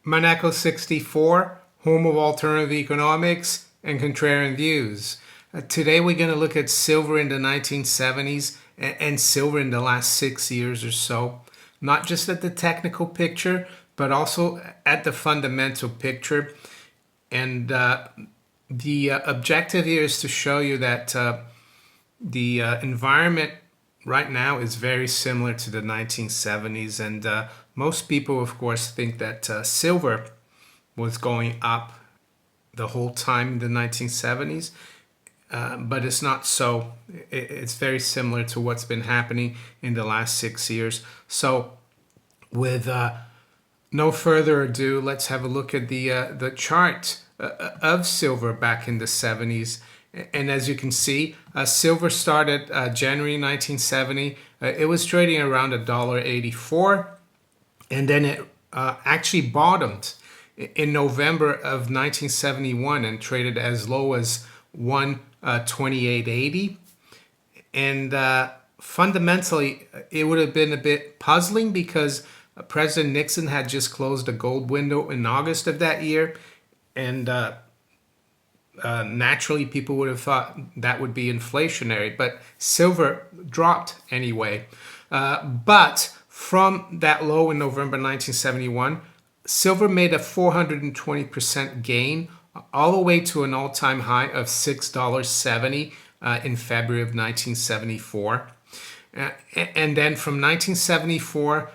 Monaco 64, home of alternative economics and contrarian views. Today we're going to look at silver in the 1970s and silver in the last 6 years or so. Not just at the technical picture, but also at the fundamental picture. And the objective here is to show you that the environment right now is very similar to the 1970s, and most people, of course, think that silver was going up the whole time in the 1970s, but it's not so. It's very similar to what's been happening in the last 6 years. So, with no further ado, let's have a look at the chart of silver back in the 70s. And as you can see, silver started January 1970. It was trading around $1.84, and then it actually bottomed in November of 1971 and traded as low as 128.80. And fundamentally, it would have been a bit puzzling because President Nixon had just closed a gold window in August of that year, and naturally, people would have thought that would be inflationary, but silver dropped anyway. But from that low in November 1971, silver made a 420% gain all the way to an all-time high of $6.70 in February of 1974. And then from 1974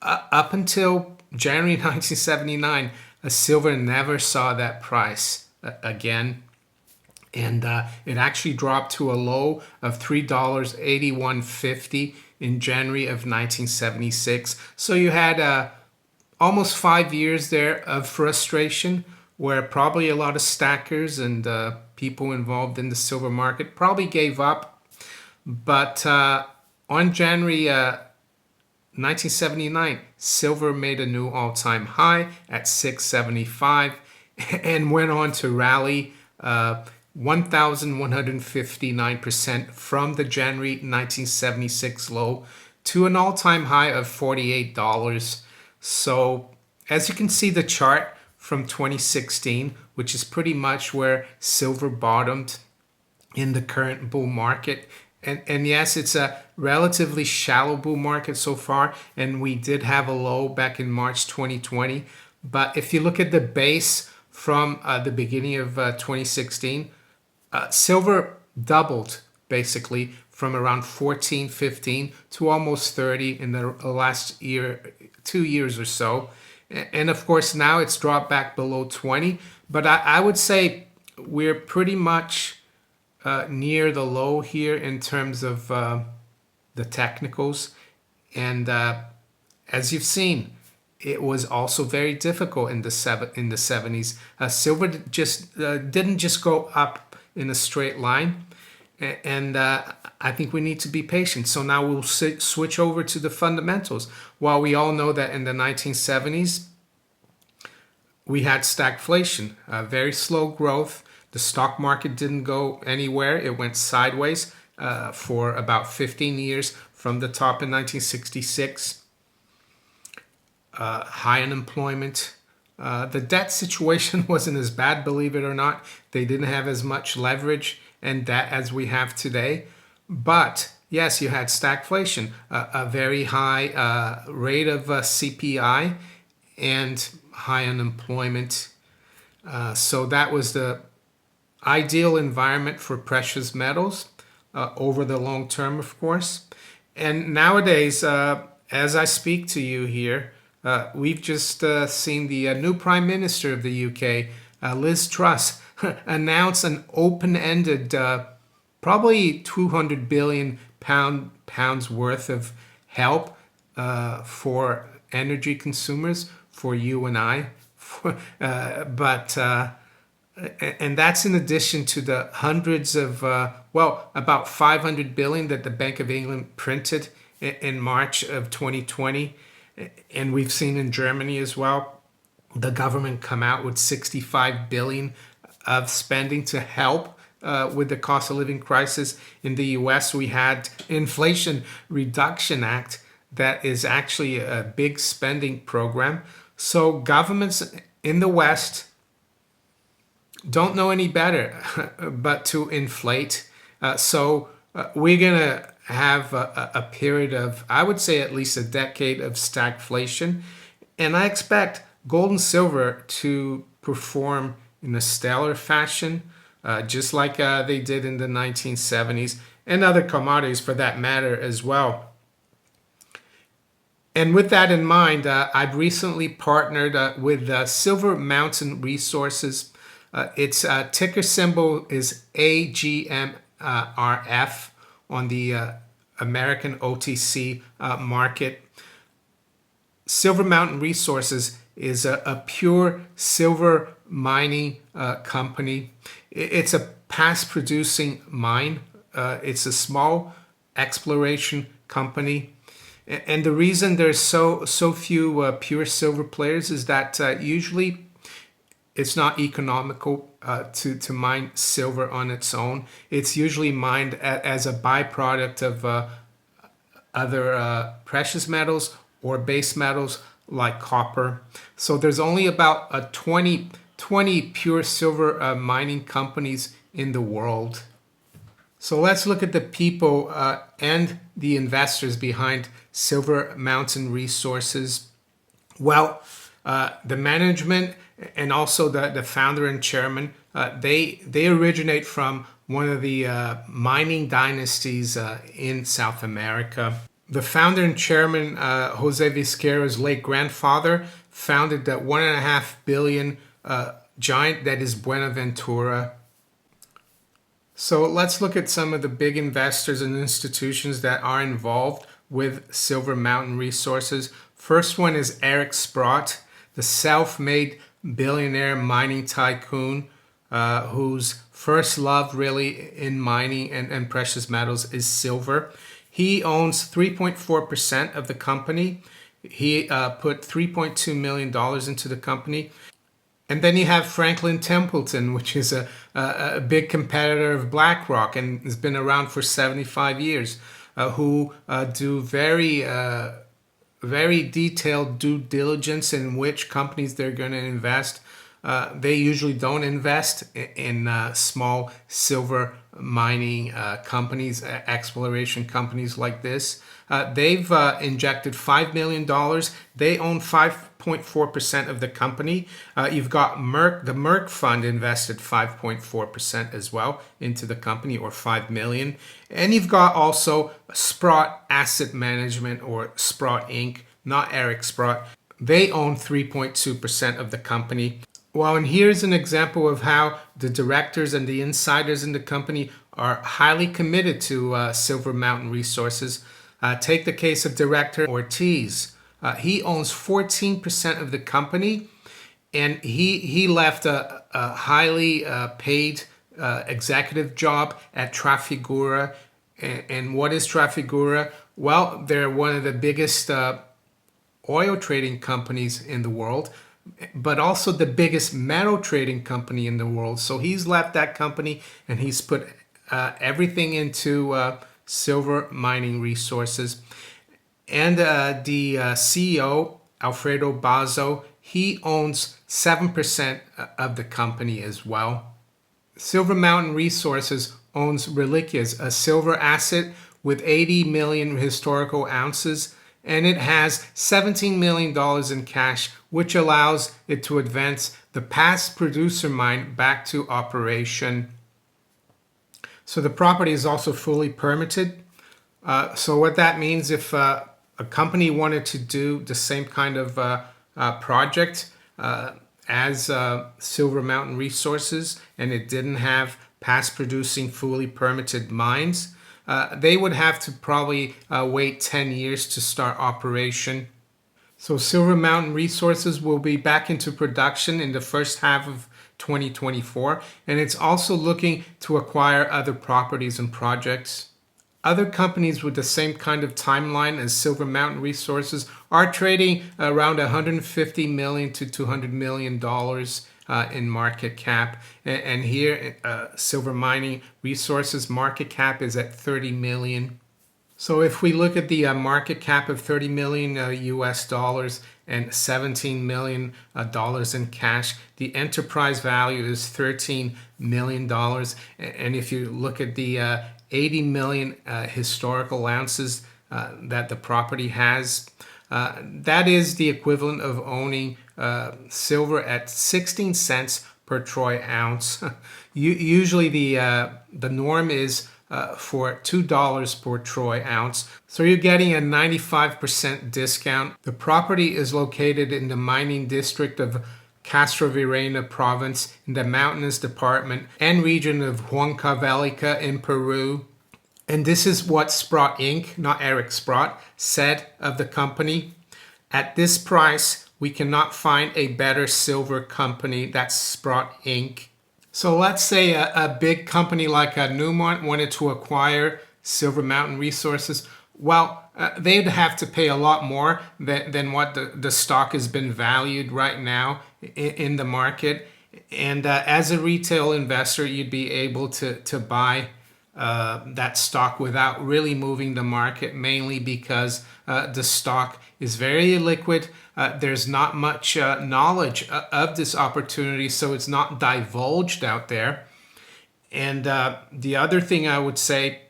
up until January 1979, silver never saw that price again. And it actually dropped to a low of $3.8150 in January of 1976. So you had almost 5 years there of frustration, where probably a lot of stackers and people involved in the silver market probably gave up. But on January 1979, silver made a new all-time high at $6.75 and went on to rally 1,159% from the January 1976 low to an all-time high of $48. So as you can see, the chart from 2016, which is pretty much where silver bottomed in the current bull market. And yes, it's a relatively shallow bull market so far, and we did have a low back in March 2020. But if you look at the base from the beginning of 2016, silver doubled basically from around 14, 15 to almost 30 in the last year, 2 years or so. And of course, now it's dropped back below 20. But I would say we're pretty much near the low here in terms of the technicals. And as you've seen, it was also very difficult in the 70s. Silver just didn't just go up in a straight line, and I think we need to be patient. So now we'll switch over to the fundamentals. While we all know that in the 1970s we had stagflation, very slow growth. The stock market didn't go anywhere. It went sideways for about 15 years from the top in 1966. High unemployment. The debt situation wasn't as bad, believe it or not. They didn't have as much leverage and debt as we have today. But yes, you had stagflation, a very high rate of CPI and high unemployment. So that was the ideal environment for precious metals over the long term, of course. And nowadays, as I speak to you here, we've just seen the new Prime Minister of the UK, Liz Truss, announce an open-ended, probably 200 billion pounds worth of help for energy consumers, for you and I. And that's in addition to the hundreds of, about 500 billion that the Bank of England printed in March of 2020. And we've seen in Germany as well, the government come out with 65 billion of spending to help with the cost of living crisis. In the US, we had Inflation Reduction Act that is actually a big spending program. So governments in the West don't know any better but to inflate. We're going to have a period of, I would say, at least a decade of stagflation. And I expect gold and silver to perform in a stellar fashion, just like they did in the 1970s, and other commodities for that matter as well. And with that in mind, I've recently partnered with Silver Mountain Resources. Its ticker symbol is AGMRF on the American OTC market. Silver Mountain Resources is a pure silver mining company. It's a past producing mine. It's a small exploration company. And the reason there's so few pure silver players is that usually it's not economical to mine silver on its own. It's usually mined as a byproduct of other precious metals or base metals like copper. So there's only about 20 pure silver mining companies in the world. So let's look at the people and the investors behind Silver Mountain Resources. Well, the management and also the founder and chairman, they originate from one of the mining dynasties in South America. The founder and chairman, Jose Vizqueira's late grandfather, founded that 1.5 billion giant that is Buenaventura. So let's look at some of the big investors and institutions that are involved with Silver Mountain Resources. First one is Eric Sprott, the self-made billionaire mining tycoon whose first love really in mining and precious metals is silver. He owns 3.4% of the company. He put $3.2 million into the company. And then you have Franklin Templeton, which is a big competitor of BlackRock and has been around for 75 years, who do very detailed due diligence in which companies they're going to invest. They usually don't invest in small silver mining companies, exploration companies like this. They've injected $5 million. They own 5.4% of the company. You've got Merck. The Merck Fund invested 5.4% as well into the company, or 5 million. And you've got also Sprott Asset Management, or Sprott Inc., not Eric Sprott. They own 3.2% of the company. Well, and here's an example of how the directors and the insiders in the company are highly committed to Silver Mountain Resources. Take the case of Director Ortiz. He owns 14% of the company, and he left a highly paid executive job at Trafigura. And what is Trafigura? Well, they're one of the biggest oil trading companies in the world, but also the biggest metal trading company in the world. So he's left that company and he's put everything into silver mining resources. And the CEO, Alfredo Bazo, he owns 7% of the company as well. Silver Mountain Resources owns Reliquias, a silver asset with 80 million historical ounces, and it has $17 million in cash, which allows it to advance the past producer mine back to operation. So the property is also fully permitted. So what that means, if a company wanted to do the same kind of project as Silver Mountain Resources, and it didn't have past producing fully permitted mines, they would have to probably wait 10 years to start operation. So Silver Mountain Resources will be back into production in the first half of 2024, and it's also looking to acquire other properties and projects. Other companies with the same kind of timeline as Silver Mountain Resources are trading around $150 million to $200 million in market cap. And here, Silver Mining Resources market cap is at $30 million. So if we look at the market cap of 30 million US dollars and 17 million dollars in cash, the enterprise value is 13 million dollars. And if you look at the 80 million historical ounces that the property has, that is the equivalent of owning silver at 16 cents per troy ounce. Usually the norm is for $2 per troy ounce. So you're getting a 95% discount. The property is located in the mining district of Castrovirreyna province in the mountainous department and region of Huancavelica in Peru. And this is what Sprott Inc., not Eric Sprott, said of the company. At this price, we cannot find a better silver company. That's Sprott Inc. So let's say a big company like Newmont wanted to acquire Silver Mountain Resources. Well, they'd have to pay a lot more than what the stock has been valued right now in the market. And as a retail investor, you'd be able to buy that stock without really moving the market, mainly because the stock is very illiquid. There's not much knowledge of this opportunity, so it's not divulged out there. And the other thing I would say,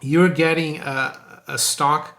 you're getting a stock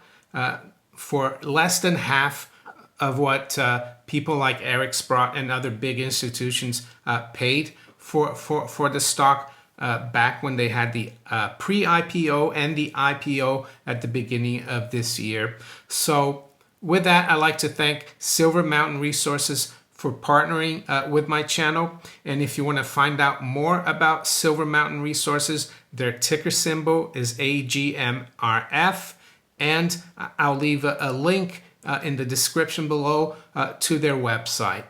for less than half of what people like Eric Sprott and other big institutions paid for the stock back when they had the pre-IPO and the IPO at the beginning of this year. So with that, I'd like to thank Silver Mountain Resources for partnering with my channel. And if you want to find out more about Silver Mountain Resources, their ticker symbol is AGMRF. And I'll leave a link in the description below to their website.